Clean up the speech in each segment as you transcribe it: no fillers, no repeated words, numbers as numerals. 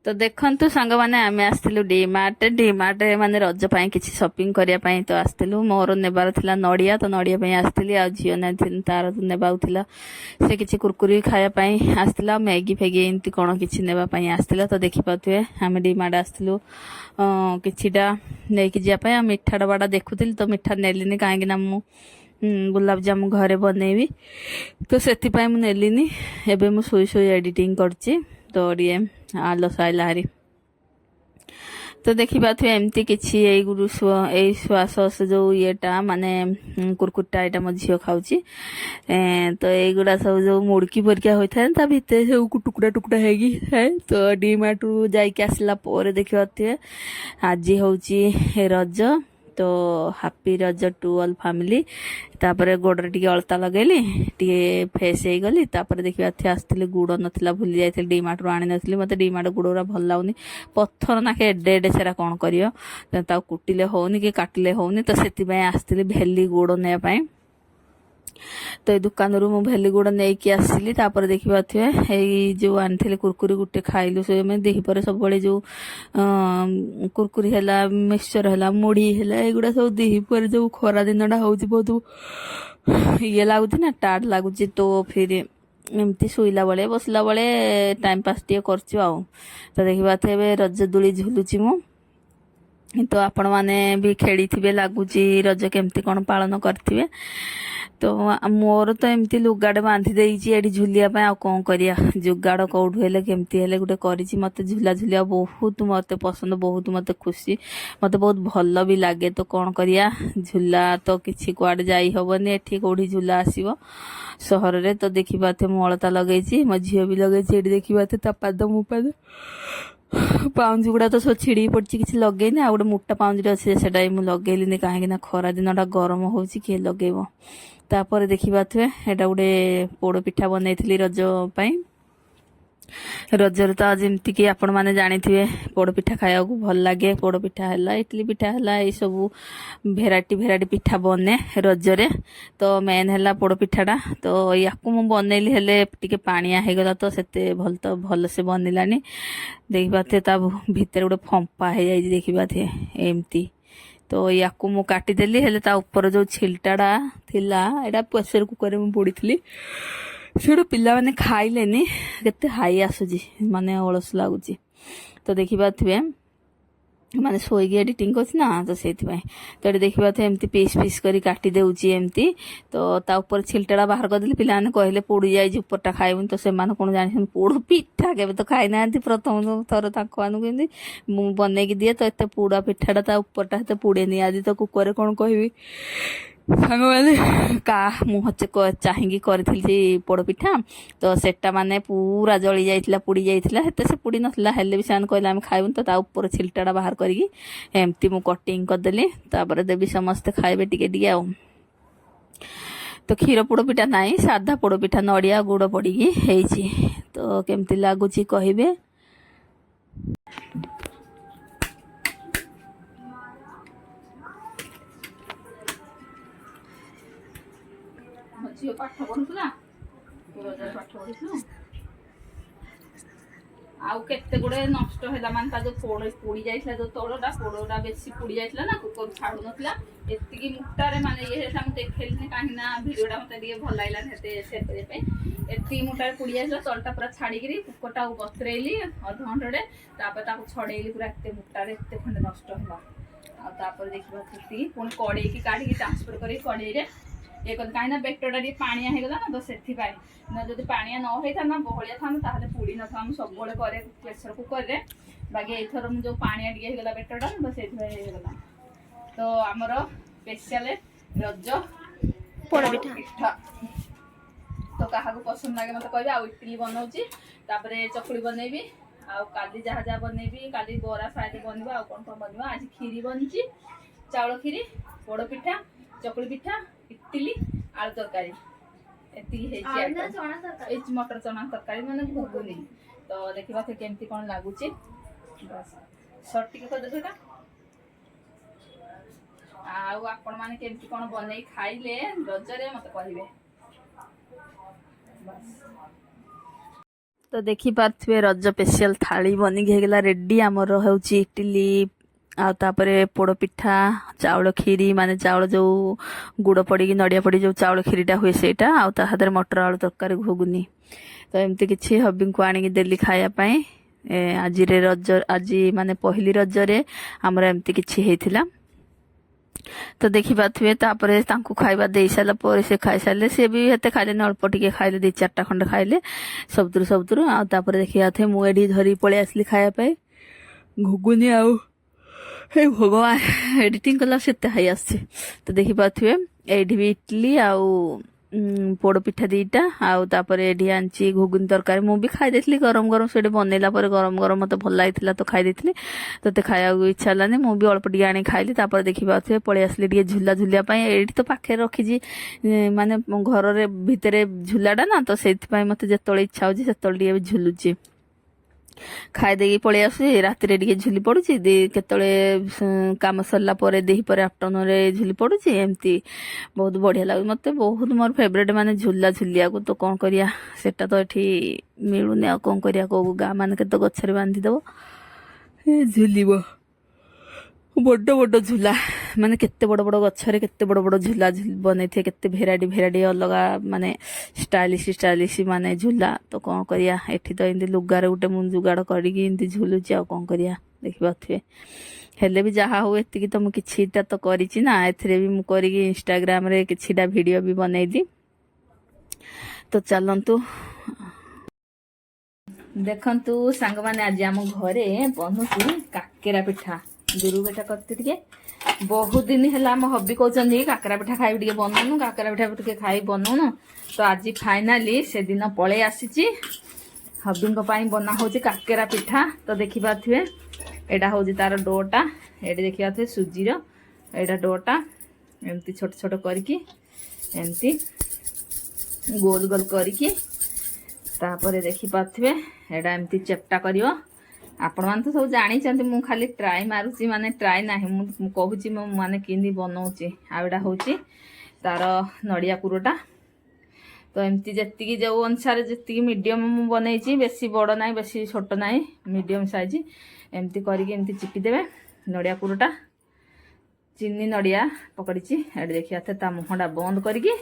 तो देखंतु सांग माने आमे आस्तिलु डीमार्ट माने रज पई किछि शॉपिंग करिया पई तो आस्तिलु मोर नेबार थिला नडिया तो नडिया पई आस्तिली आ जियो ने तार नेबाउ थिला से किछि कुरकुरी खाया पई आस्तिला मैगी फेगी एंती कोन किछि नेबा पई आस्तिला तो देखि पाथुए आमे डीमार्ट आस्तिलु किछिटा नेकी जिया पई मिठा डबाडा देखुतिल तो मिठा नेलिनी काहेकि ना मु गुलाब जामु घरे बनेबी तो सेति पई मु नेलिनी एबे मु सोई सोई एडिटिंग करछि तो ओडिए आलस आइला हारी तो देखा थे एमती किसी श्वास जो येटा माने कुरकुरटा यहाँ मो झील खाऊँ तो युड़ा सब जो मुड़की परिका होता है भितर सब टुकड़ा टुकड़ा है तो डीमार्ट जाइए आसला देखा थे आज हूँ रज तो हापी रज टू ऑल फैमिली तापर गोड़ टे अलता लगेली टे फेस हो गली तापर देखा थे आसती गुड़ नाला भूली जाइए डीमार्ट आनी नी मत डीमार्ट गुड़ गुरा भल लगुनि पत्थर नाके एडे एडे सेरा कौन कर कुटिले होनी कि काटिले होनी तो से आसती भेली गुड़ नापी तो ये दुकान रू मु भेली गुड़ नहीं आसली तापर देखा थे जो आनी कुरकुरी गुटे खाइलु से दीपर सब जो कुरकुरी है मिक्सचर है मुढ़ी है युड़ा सब दीपर जो खरा दिन हूँ बहुत ये लगुच ना टाट लगुच तो फिर एमती शुला बेले बसला बेले टाइम पास टे कर तो देखा थे रज दोली झुलुची मु तो आपण मैंने भी खेली थे लगुच रज केमती कौन पालन करेंगे तो मोर तो एमती लुगाड़े बांधी देती ये झुलिया आ कौन करिया जुगाड़ कौटू हेले केमती हेले गोटे करी मत झुला झुलिया बहुत मत पसंद बहुत मत खुशी मत बहुत भल भी लगे तो कौन करिया झुला तो किसी कुआडे जाई हबनी एठी कोठी झुला आसीबो सहर रे तो देखिबा थे मु अलता लगेची मो झियो भी लगेची एठी देखिबा थे ता पाद मु पाद पाउंज गुड़ा तो सब छिड़ी पड़ी किसी लगेनी आ गोटे मोटा पाउंज अच्छे से लगेली कहीं खरा दिन गरम हो लगेब तापर देखा थे एटा गोटे पोड़ पिठा बनई रज पाई रजर तो जमती कि आपण मैंने जानी थे पोड़ पिठा खाया भल लगे पोड़ पिठा है इडली पिठा है ये सब भेराइटी भेराइटी पिठा बने रजरे तो मेन है पोड़ पिठाटा तो या बनइली हेले टिके पानिया हो गला तो भल से बनलानी देखा थे भितर गोटे फंपा हो जाए देखा थे एमती तो या मु काटिदेली हेले ता ऊपर जो छिलटाटा थिला एटा प्रेसर कुकर में पोड़ी से पिला माने खाइलेनी केते हाई आसुची माने अलस लगुच तो देखा थे माने सोईकी एडिटिंग कर ना तो से तो देखा थे एमती पीस पीस करी काटी देउची एमती तो ता ऊपर छिलटाटा बाहर करदेली पिला माने कहले पोड़ी जाई ऊपरटा खाइबुन तो से माने कोन जानि पोड़ पिठा केबे तो खाइ ना प्रथम थर ताको मानु केंदी मु बनेकी दिए तो एते पोड़ा पिठाटा ता ऊपरटा एते पोड़ेनी आज तो कुकर कोन कहबी सांग मैंने का मुझे चाहिए करी पोड़ पिठा तो सेटा माने पूरा जली जाइला पुड़ी जाइला हेते से पुड़ी नसला हेले भी से कहले आम खाइबुन तो ता ऊपर छिलटाटा बाहर करी एमती मु कटिंग करदेली तापर देवी समस्ते खाइबे टिके टिके आ तो क्षीर पोड़ पिठा नहीं सादा पोड़ पिठा नड़िया गुड़ पड़ी हेची तो केमती लगुच कहिबे झील पाठ पढ़ुला रजर पाठ पढ़ुलु आउ केते गुडे नष्ट हैला मान ता जो पोड़ी जाइसला जो पोड़ोटा बेसी पोड़ी जाइसला ना कुकर छाडु नथला एतिकी मुट्टारे माने ये हम देखैलने काहे ना वीडियोटा मते दिए भल लागला हेते शेयर करे पे एतिकी मुट्टारे पोड़ी जाइसला तलटा पूरा छाडी गिरी कुकरटा बतरेली अध घंटे तापर ताको छडेली पूरा एते मुट्टारे एते खंडे नष्ट हैला आ तापर देखिबा थती पुनी कड़े की काढी ट्रांसफर करी कड़े रे ये कहीं बेटटा टे पानिया होगला ना तो से ना जब पानिया न होता ना बहलिया था पुड़ी न था सब करे प्रेसर कुकर रे बाकी एथर जो पानिया टे होगला बेटटा तो से तो आमर स्पेशल रज पोड़ पिठा तो क्या पसंद लगे मत कह इडली बनाऊँगी चकुली बनैबी आली जहाँ जहाँ बनैबी काली बरा शायद बन कौन कौन बन आज खीरी बनची चाउल खीरी पोड़ पिठा चकुली पिठा इडली आलू तरकारी एति मटर चना तरकारी माने घुगुनी तो देखा थे केमती कौन लगुच सर्ट टिके कर देता आपण मैंने केमती कौन बनई खाइले रजरे मत कहिबे बस तो देखी पार्थिबे रज स्पेशल थाली बनिकी हेगला रेडी आमर होउची इडली आ तापरे पोड़ पिठा चाउल खीरी माने चाउल जो गुड़ पड़ी नड़िया पड़ी जो चाउल खीरीटा हुए सेटा आ ता हाथ मटर आलू तरकारी घुगुनी तो एमती किछि हबी को आनिकी देली खाया पाई आज रज आज माने पहली रजरे आमर एमती किछि हेइथिला तो देखी पारे तापर खाଇବା दे सारा पर से खाई सारे सी भी हेते खाइले अल्प टिके खाइले 2-4टा खंड खाइले सबुतु आपर देखिया थे मुझे धरी पलि आसली खायापाई घुगुनी आउ हे भगवान एडिटिंग कला से हाई आस तो देखी पारे एठी भी इडली आउ पोड़ पिठा 2टा आउ तापर एठी आंची घुगुनी तरकारी मु भी खाई देथली गरम गरम से बनैला पर गरम गरम मते भल लागिथिला तो खाई देथली तो खाया इच्छा लानी मु भी अल्प टिके आनी खाइली तापर देखि पाथे पळै आसली टिके झुला झुलिया पई एठी तो पाखे रखी माने घर रे भितरे झुलाटा ना तो सेति पई मते जेतळे इच्छा होची सेतळे टिके झुलुची खाई देगी पलि आसुची राति टिके झुली पड़ुची केतळे काम सरला परे देही परे आफ्टरनून रे झुली पड़ुची एमती बहुत बढ़िया लागे मते बहुत मोर फेवरेट माने झुला झुलिया को तो कौन करिया सेटा तो एठी मिलुनी आ कौन करिया को गाँ मानके तो गछरे बांधी दबो झुलिबो बड़ बड़ झुला माने केते बड़ बड़ गछरे केते बड़ बड़ झुला बनै थे केते भेराइटी भेराइटी अलग माने स्टाइलिश माने झुला तो कौन करिया एठी तो एंदी लुगारे गुटे मु जुगाड़ करिकी एंदी झुलुची आ कौन करिया देखि पाथुए हेले भी जहा हो एतिकी तो मु किछिटा तो करिछि ना एथरे भी मु करिकी इंस्टाग्राम रे किछिटा वीडियो भी बनैली तो चलंतु देखंतु सांग माने आज हम घरे बनुची काकेरा पिठा गुरु बेटा करते टिके बहुत दिन है आम हबी कहते काकरा पिठा खाई टे बनौनु काकरा पिठा टे खाई बनौनु तो आज फाइनाली से दिन पलि आसी हबी बना हो काकेरा पिठा तो देखी पारे यहाँ हूँ तार डोटा ये देखी पारे सुजीर यहाँ डोटा एमती छोट छोट करके एमती गोल गोल करके देखी पारे यहाँ एमती चेप्टा कर आपण मैंने तो सब जानी मु खाली ट्राए मारुची माने ट्राए ना कहूँ माने कि बनाऊँच आईटा हूँ तार नड़िया पुरटा तो एमती जी जो अनुसार जी मीडियम बनई बेसी बड़ ना बेसी छोट ना मीडियम साइज एमती करके चिपिदेवे नड़िया पुरटा चीनी नड़िया पकड़ी ये देखिए ता मुहटा बंद करके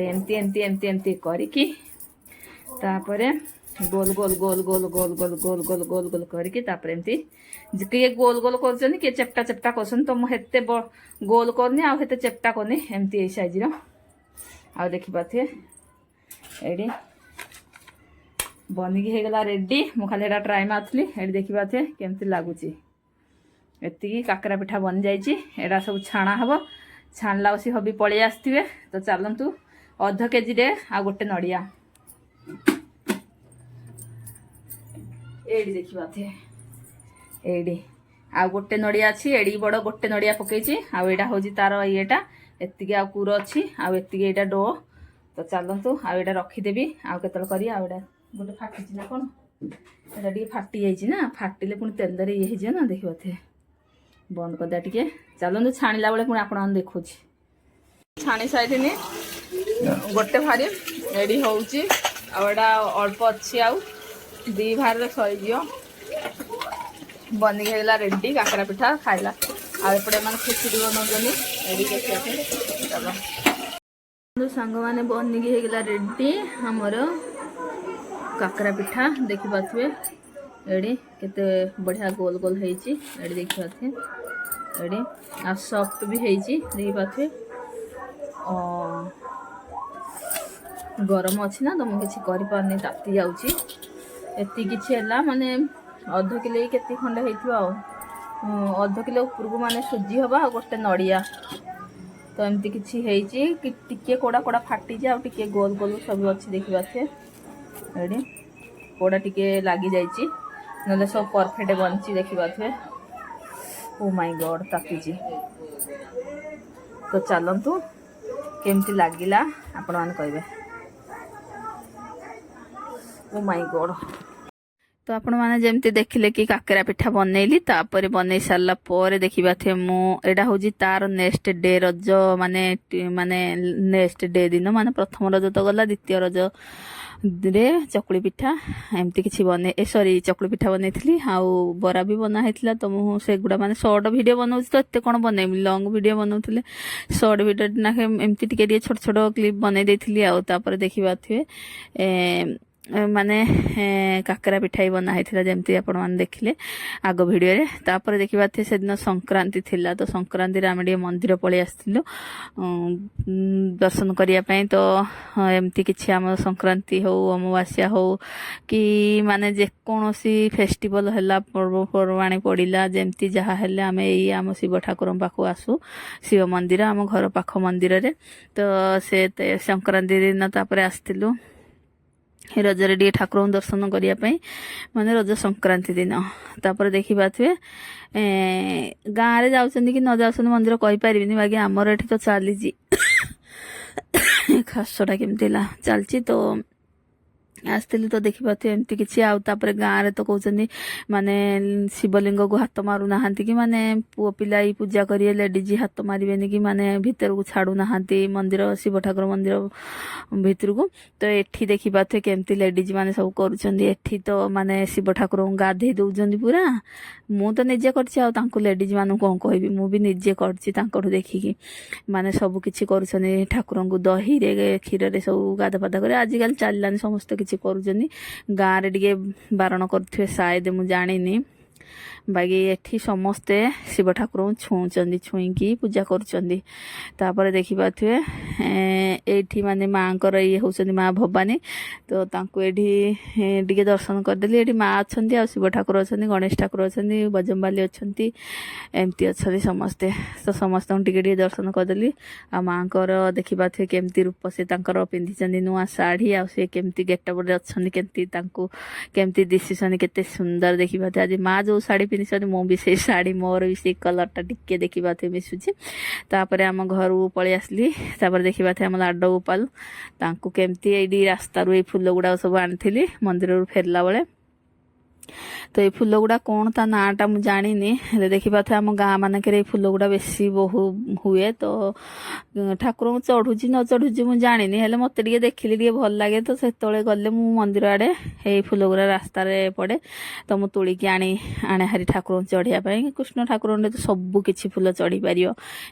एमती एमती एमती एमती करके गोल गोल गोल गोल गोल गोल गोल गोल गोल गोल करके एमती किए गोल गोल कर किए चेप्टा चेप्टा कर तो मुझे गोल करनी आते चेप्टा करनी एमती ये साइज आ देखी पाथे ये बनिकी होगला रेडी मु खाली एटा ट्राए मारथली ये देखी पाथे केमती लगुच एति काकरा पिठा बन जाइए सब छाणा हम छाणला बसी हबी पलि आसवे तो चलतु अध केजी आ गोटे नड़िया एडी देखी पाथे एडी आ गोटे नड़िया अच्छी एडी बड़ गोटे नड़िया पकई आईटा हूँ तार येटा एति आ कूर अच्छी आती डो तो चलतु आईटा रखीदेवी आउ केत गोटे फाटी ना कौन एटा टे फाटी जाइए फाटिले पुणी तेल ये ना देखी पाथे बंद करदा टे चलतु छाणिला बेले पुणी आपण देखुँ छाणी सारी गोटे भारी एडी हूँ आईटा अल्प अच्छी आउ दी भार सरीज बनिक होगा रेडी काकरा पिठा खाइला आपटे मैंने खिचड़ी बनाऊँ चलो सांग मैंने बनिक होगा रेडी आमर काकरा पिठा देखी पारे ये केते बढ़िया गोल गोल होती देखी पारे ये आ सफ्ट भी होती देखी पारे गरम अच्छी ना तो मुझे किसी कर ताती जाऊँगी एति किछि है माने अध किलो केती खंडे होइथिबा अध किलो उपरकू माने सुजी हवा गोटे नड़िया तो एमती किछि हेइची कि टिके कोड़ा कोड़ा फाटी जा टिके गोल गोल सब अच्छी देखी पाथे एडी कोड़ा टिके लागी जाइची नले सब परफेक्ट बनची देखी पाथे ओ माय गॉड ताकीची तो चलंतु केमती लागिला आपण मान कहबे ओ माय गॉड तो आपण मैंने जमती देखिले कि काकरा पिठा बनैली तापर बनई सारा पर देखा थे मुझा हूँ तार नेक्स्ट डे रज माने माने नेक्स्ट डे दिन माने प्रथम रज तो गला द्वितीय रज ରେ ଚକୁଳି ପିଠା ଏମିତି କିଛି ଚକୁଳି ପିଠା ବନେଇଥିଲି ଆଉ ବରା ବି ବନା ହେଇଥିଲା। ତ ମୁଁ ସେଗୁଡ଼ା ମାନେ ସର୍ଟ ଭିଡ଼ିଓ ବନଉଛି ତ ଏତେ କ'ଣ ବନେଇବି, ଲଙ୍ଗ ଭିଡ଼ିଓ ବନଉଥିଲେ ସର୍ଟ ଭିଡ଼ିଓ ଏମିତି ଟିକେ ଟିକେ ଛୋଟ ଛୋଟ କ୍ଲିପ୍ ବନେଇ ଦେଇଥିଲି। ଆଉ ତାପରେ ଦେଖିପାରୁଥିବେ ମାନେ କାକରା ପିଠା ବି ବନା ହେଇଥିଲା ଯେମିତି ଆପଣମାନେ ଦେଖିଲେ ଆଗ ଭିଡ଼ିଓରେ। ତାପରେ ଦେଖିପାରୁଥିବେ ସେଦିନ ସଂକ୍ରାନ୍ତି ଥିଲା, ତ ସଂକ୍ରାନ୍ତିରେ ଆମେ ଟିକେ ମନ୍ଦିର ପଳେଇ ଆସିଥିଲୁ ଦର୍ଶନ କରିବା ପାଇଁ। ତ ଏମିତି କିଛି ଆମର ସଂକ୍ରାନ୍ତି ହଉ ଅମାବାସ୍ୟା ହଉ କି ମାନେ ଯେକୌଣସି ଫେଷ୍ଟିଭାଲ ହେଲା, ପର୍ବପର୍ବାଣି ପଡ଼ିଲା, ଯେମିତି ଯାହା ହେଲେ ଆମେ ଏଇ ଆମ ଶିବ ଠାକୁରଙ୍କ ପାଖକୁ ଆସୁ, ଶିବ ମନ୍ଦିର ଆମ ଘର ପାଖ ମନ୍ଦିରରେ। ତ ସେ ସଂକ୍ରାନ୍ତି ଦିନ ତାପରେ ଆସିଥିଲୁ ରଜରେ ଟିକେ ଠାକୁରଙ୍କୁ ଦର୍ଶନ କରିବା ପାଇଁ, ମାନେ ରଜ ସଂକ୍ରାନ୍ତି ଦିନ। ତାପରେ ଦେଖିପାରୁଥିବେ ଗାଁରେ ଯାଉଛନ୍ତି କି ନ ଯାଉଛନ୍ତି ମନ୍ଦିର କହିପାରିବିନି, ବାକି ଆମର ଏଠି ତ ଚାଲିଛି ଖାସଟା କେମିତି ହେଲା ଚାଲିଛି। ତ ଆସିଥିଲି ତ ଦେଖିପାରୁଥିବେ ଏମିତି କିଛି। ଆଉ ତାପରେ ଗାଁରେ ତ କହୁଛନ୍ତି ମାନେ ଶିବଲିଙ୍ଗକୁ ହାତ ମାରୁନାହାନ୍ତି କି ମାନେ ପୁଅ ପିଲା ହିଁ ପୂଜା କରିବେ, ଲେଡ଼ିଜ ହାତ ମାରିବେନି କି ମାନେ ଭିତରକୁ ଛାଡୁନାହାନ୍ତି ମନ୍ଦିର, ଶିବ ଠାକୁର ମନ୍ଦିର ଭିତରକୁ। ତ ଏଠି ଦେଖିପାରୁଥିବେ କେମିତି ଲେଡ଼ିଜ ମାନେ ସବୁ କରୁଛନ୍ତି। ଏଠି ତ ମାନେ ଶିବ ଠାକୁରଙ୍କୁ ଗାଧେଇ ଦଉଛନ୍ତି ପୁରା। ମୁଁ ତ ନିଜେ କରିଛି, ଆଉ ତାଙ୍କୁ ଲେଡ଼ିଜ ମାନଙ୍କୁ କ'ଣ କହିବି, ମୁଁ ବି ନିଜେ କରିଛି ତାଙ୍କଠୁ ଦେଖିକି। ମାନେ ସବୁ କିଛି କରୁଛନ୍ତି, ଠାକୁରଙ୍କୁ ଦହିରେ କ୍ଷୀରରେ ସବୁ ଗାଧା ପାଧା କରି। ଆଜିକାଲି ଚାଲିଲାନି, ସମସ୍ତେ କିଛି କରୁଛନ୍ତି। ଗାଁରେ ଟିକେ ବାରଣ କରୁଥିବେ ସାୟଦ, ମୁଁ ଜାଣିନି, ବାକି ଏଠି ସମସ୍ତେ ଶିବ ଠାକୁରଙ୍କୁ ଛୁଉଁଛନ୍ତି, ଛୁଇଁକି ପୂଜା କରୁଛନ୍ତି। ତାପରେ ଦେଖିପାରୁଥିବେ ଏଇଠି ମାନେ ମାଆଙ୍କର ଇଏ ହଉଛନ୍ତି ମା ଭବାନୀ। ତ ତାଙ୍କୁ ଏଠି ଟିକେ ଦର୍ଶନ କରିଦେଲି। ଏଠି ମା ଅଛନ୍ତି, ଆଉ ଶିବ ଠାକୁର ଅଛନ୍ତି, ଗଣେଶ ଠାକୁର ଅଛନ୍ତି, ବଜରଙ୍ଗବାଲି ଅଛନ୍ତି, ଏମିତି ଅଛନ୍ତି ସମସ୍ତେ। ତ ସମସ୍ତଙ୍କୁ ଟିକେ ଟିକେ ଦର୍ଶନ କରିଦେଲି। ଆଉ ମାଆଙ୍କର ଦେଖିପାରୁଥିବେ କେମିତି ରୂପ ସେ ତାଙ୍କର ପିନ୍ଧିଛନ୍ତି, ନୂଆ ଶାଢ଼ୀ, ଆଉ ସେ କେମିତି ଗେଟଅପରେ ଅଛନ୍ତି, ତାଙ୍କୁ କେମିତି ଦିଶୁଛନ୍ତି, କେତେ ସୁନ୍ଦର ଦେଖିପାରୁଥିବେ। ଆଜି ମା ଯୋଉ ଶାଢ଼ୀ ପିନ୍ଧିଛନ୍ତି ମୁଁ ବି ସେଇ ଶାଢ଼ୀ, ମୋର ବି ସେଇ କଲରଟା ଟିକେ ଦେଖିପାରୁଥିବେ ମିଶୁଛି। ତାପରେ ଆମ ଘରକୁ ପଳେଇ ଆସିଲି। ତାପରେ ଦେଖିପାରୁଥିବେ ଆମ ଲାଡ ଗୋପାଲ, ତାଙ୍କୁ କେମିତି ଏଇଠି ରାସ୍ତାରୁ ଏଇ ଫୁଲ ଗୁଡାକ ସବୁ ଆଣିଥିଲି ମନ୍ଦିରରୁ ଫେରିଲା ବେଳେ। ତ ଏଇ ଫୁଲ ଗୁଡ଼ା କ'ଣ ତା ନାଁଟା ମୁଁ ଜାଣିନି, ହେଲେ ଦେଖିପାରୁଥିବେ ଆମ ଗାଁ ମାନଙ୍କରେ ଏଇ ଫୁଲ ଗୁଡ଼ା ବେଶୀ ବହୁ ହୁଏ। ତ ଠାକୁରଙ୍କୁ ଚଢୁଛି ନ ଚଢୁଛି ମୁଁ ଜାଣିନି, ହେଲେ ମତେ ଟିକେ ଦେଖିଲି ଟିକେ ଭଲ ଲାଗେ। ତ ସେତେବେଳେ ଗଲେ ମୁଁ ମନ୍ଦିର ଆଡେ ଏଇ ଫୁଲ ଗୁଡ଼ା ରାସ୍ତାରେ ପଡେ, ତ ମୁଁ ତୋଳିକି ଆଣେ ହାରି ଠାକୁରଙ୍କୁ ଚଢିବା ପାଇଁ। କୃଷ୍ଣ ଠାକୁରଙ୍କୁ ତ ସବୁ କିଛି ଫୁଲ ଚଢି ପାରିବ,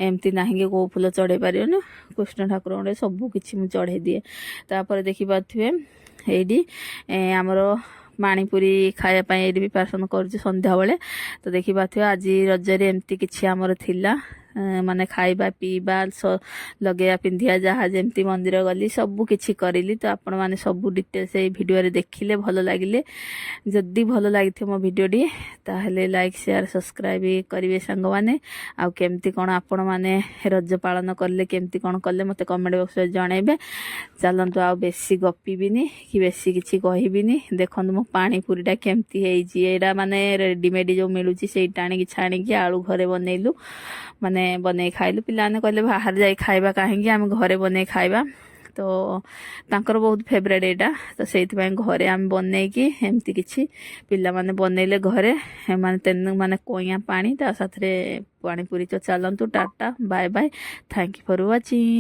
ଏମିତି ନାହିଁ କି କୋଉ ଫୁଲ ଚଢେଇ ପାରିବନି। କୃଷ୍ଣ ଠାକୁରଙ୍କୁ ସବୁ କିଛି ମୁଁ ଚଢେଇ ଦିଏ। ତାପରେ ଦେଖିପାରୁଥିବେ ଏଇଠି ଆମର ପାଣିପୁରୀ ଖାଇବା ପାଇଁ ଏଇଠି ବି ପ୍ରିପାରେସନ୍ କରୁଛି ସନ୍ଧ୍ୟାବେଳେ। ତ ଦେଖିପାରୁଥିବେ ଆଜି ରଜରେ ଏମିତି କିଛି ଆମର ଥିଲା, ମାନେ ଖାଇବା ପିଇବା ଲଗେଇବା ପିନ୍ଧିବା ଯାହା ଯେମିତି ମନ୍ଦିର ଗଲି ସବୁ କିଛି କରିଲି। ତ ଆପଣମାନେ ସବୁ ଡିଟେଲ୍ସ ଏଇ ଭିଡ଼ିଓରେ ଦେଖିଲେ, ଭଲ ଲାଗିଲେ, ଯଦି ଭଲ ଲାଗିଥିବ ମୋ ଭିଡ଼ିଓଟି ତାହେଲେ ଲାଇକ୍ ସେୟାର ସବସ୍କ୍ରାଇବ କରିବେ ସାଙ୍ଗମାନେ। ଆଉ କେମିତି କ'ଣ ଆପଣମାନେ ରଜ ପାଳନ କଲେ, କେମିତି କ'ଣ କଲେ ମୋତେ କମେଣ୍ଟ ବକ୍ସରେ ଜଣେଇବେ। ଚାଲନ୍ତୁ ଆଉ ବେଶୀ ଗପିବିନି କି ବେଶୀ କିଛି କହିବିନି। ଦେଖନ୍ତୁ ମୋ ପାଣିପୁରୀଟା କେମିତି ହେଇଛି, ଏଇଟା ମାନେ ରେଡିମେଡ୍ ଯୋଉ ମିଳୁଛି ସେଇଟା ଆଣିକି ଛାଣିକି ଆଳୁ ଘରେ ବନେଇଲୁ, ମାନେ ବନେଇ ଖାଇଲୁ। ପିଲାମାନେ କହିଲେ ବାହାରେ ଯାଇ ଖାଇବା କାହିଁକି, ଆମେ ଘରେ ବନେଇ ଖାଇବା। ତ ତାଙ୍କର ବହୁତ ଫେଭରେଟ୍ ଏଇଟା, ତ ସେଇଥିପାଇଁ ଘରେ ଆମେ ବନେଇକି ଏମିତି କିଛି ପିଲାମାନେ ବନେଇଲେ ଘରେ, ମାନେ କଇଁଆ ପାଣି ତା ସାଥିରେ ପାଣିପୁରୀ। ତ ଚାଲନ୍ତୁ tata bye bye, thank you for watching.